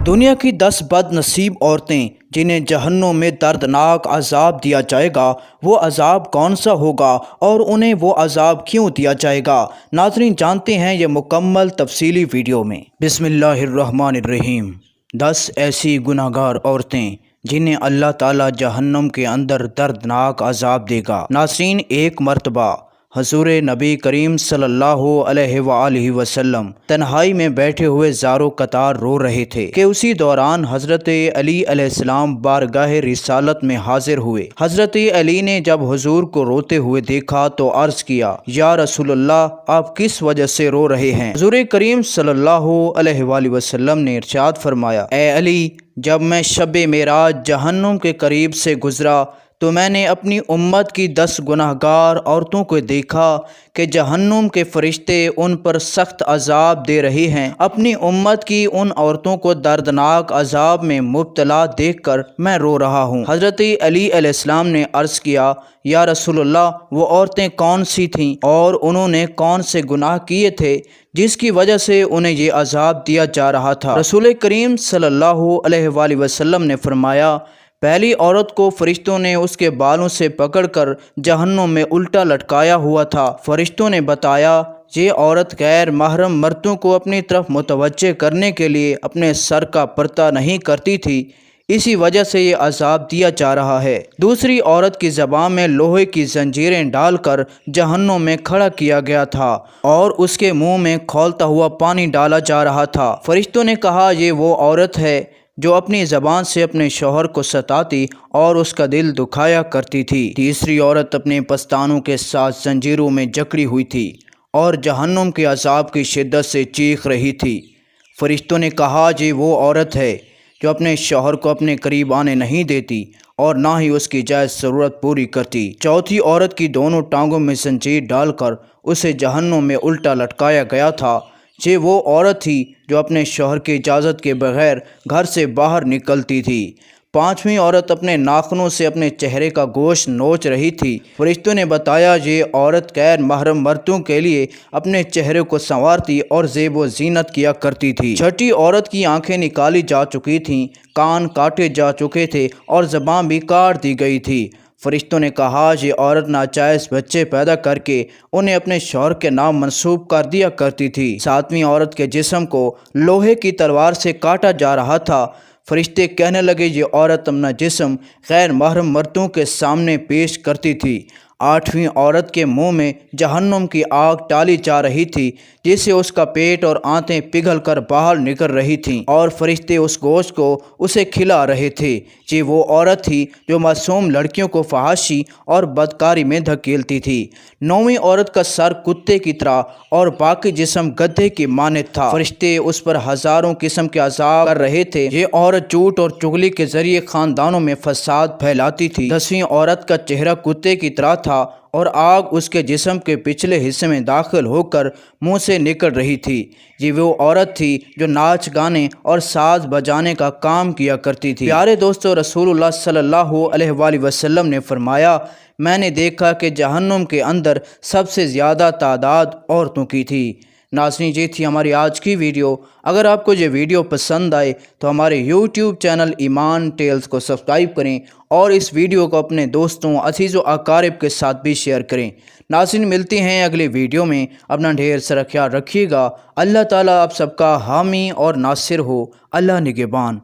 دنیا کی 10 بد نصیب عورتیں جنہیں جہنم میں دردناک عذاب دیا جائے گا، وہ عذاب کون سا ہوگا اور انہیں وہ عذاب کیوں دیا جائے گا؟ ناظرین جانتے ہیں یہ مکمل تفصیلی ویڈیو میں۔ بسم اللہ الرحمن الرحیم۔ 10 ایسی گناہگار عورتیں جنہیں اللہ تعالیٰ جہنم کے اندر دردناک عذاب دے گا۔ ناظرین، ایک مرتبہ حضور نبی کریم صلی اللہ علیہ وآلہ وسلم تنہائی میں بیٹھے ہوئے زارو قطار رو رہے تھے کہ اسی دوران حضرت علی علیہ السلام بارگاہ رسالت میں حاضر ہوئے۔ حضرت علی نے جب حضور کو روتے ہوئے دیکھا تو عرض کیا، یا رسول اللہ، آپ کس وجہ سے رو رہے ہیں؟ حضور کریم صلی اللہ علیہ وآلہ وسلم نے ارشاد فرمایا، اے علی، جب میں شب معراج جہنم کے قریب سے گزرا تو میں نے اپنی امت کی 10 گناہگار عورتوں کو دیکھا کہ جہنم کے فرشتے ان پر سخت عذاب دے رہے ہیں۔ اپنی امت کی ان عورتوں کو دردناک عذاب میں مبتلا دیکھ کر میں رو رہا ہوں۔ حضرت علی علیہ السلام نے عرض کیا، یا رسول اللہ، وہ عورتیں کون سی تھیں اور انہوں نے کون سے گناہ کیے تھے جس کی وجہ سے انہیں یہ عذاب دیا جا رہا تھا؟ رسول کریم صلی اللہ علیہ وآلہ وسلم نے فرمایا، پہلی عورت کو فرشتوں نے اس کے بالوں سے پکڑ کر جہنم میں الٹا لٹکایا ہوا تھا۔ فرشتوں نے بتایا، یہ عورت غیر محرم مردوں کو اپنی طرف متوجہ کرنے کے لیے اپنے سر کا پردہ نہیں کرتی تھی، اسی وجہ سے یہ عذاب دیا جا رہا ہے۔ دوسری عورت کی زبان میں لوہے کی زنجیریں ڈال کر جہنم میں کھڑا کیا گیا تھا اور اس کے منہ میں کھولتا ہوا پانی ڈالا جا رہا تھا۔ فرشتوں نے کہا، یہ وہ عورت ہے جو اپنی زبان سے اپنے شوہر کو ستاتی اور اس کا دل دکھایا کرتی تھی۔ تیسری عورت اپنے پستانوں کے ساتھ زنجیروں میں جکڑی ہوئی تھی اور جہنم کے عذاب کی شدت سے چیخ رہی تھی۔ فرشتوں نے کہا، یہ وہ عورت ہے جو اپنے شوہر کو اپنے قریب آنے نہیں دیتی اور نہ ہی اس کی جائز ضرورت پوری کرتی۔ چوتھی عورت کی دونوں ٹانگوں میں زنجیر ڈال کر اسے جہنم میں الٹا لٹکایا گیا تھا۔ یہ وہ عورت تھی جو اپنے شوہر کی اجازت کے بغیر گھر سے باہر نکلتی تھی۔ پانچویں عورت اپنے ناخنوں سے اپنے چہرے کا گوشت نوچ رہی تھی۔ فرشتوں نے بتایا، یہ عورت غیر محرم مردوں کے لیے اپنے چہرے کو سنوارتی اور زیب و زینت کیا کرتی تھی۔ چھٹی عورت کی آنکھیں نکالی جا چکی تھیں، کان کاٹے جا چکے تھے اور زبان بھی کاٹ دی گئی تھی۔ فرشتوں نے کہا، یہ عورت ناجائز بچے پیدا کر کے انہیں اپنے شوہر کے نام منسوب کر دیا کرتی تھی۔ ساتویں عورت کے جسم کو لوہے کی تلوار سے کاٹا جا رہا تھا۔ فرشتے کہنے لگے، یہ عورت اپنا جسم غیر محرم مردوں کے سامنے پیش کرتی تھی۔ آٹھویں عورت کے منہ میں جہنم کی آگ ڈالی جا رہی تھی جس سے اس کا پیٹ اور آنتیں پگھل کر باہر نکل رہی تھیں اور فرشتے اس گوشت کو اسے کھلا رہے تھے۔ یہ وہ عورت تھی جو معصوم لڑکیوں کو فحاشی اور بدکاری میں دھکیلتی تھی۔ نویں عورت کا سر کتے کی طرح اور باقی جسم گدھے کی مانند تھا۔ فرشتے اس پر ہزاروں قسم کے عذاب کر رہے تھے۔ یہ عورت جھوٹ اور چغلی کے ذریعے خاندانوں میں فساد پھیلاتی تھی۔ 10ویں عورت کا چہرہ کتے کی طرح تھا اور آگ اس کے جسم کے پچھلے حصے میں داخل ہو کر منہ سے نکل رہی تھی۔ یہ وہ عورت تھی جو ناچ گانے اور ساز بجانے کا کام کیا کرتی تھی۔ پیارے دوستو، رسول اللہ صلی اللہ علیہ وآلہ وسلم نے فرمایا، میں نے دیکھا کہ جہنم کے اندر سب سے زیادہ تعداد عورتوں کی تھی۔ ناظرین، یہ تھی ہماری آج کی ویڈیو۔ اگر آپ کو یہ ویڈیو پسند آئے تو ہمارے یوٹیوب چینل ایمان ٹیلز کو سبسکرائب کریں اور اس ویڈیو کو اپنے دوستوں، عزیز و اقارب کے ساتھ بھی شیئر کریں۔ ناظرین، ملتے ہیں اگلی ویڈیو میں۔ اپنا ڈھیر سارا خیال رکھیے گا۔ اللہ تعالیٰ آپ سب کا حامی اور ناصر ہو۔ اللہ نگہبان۔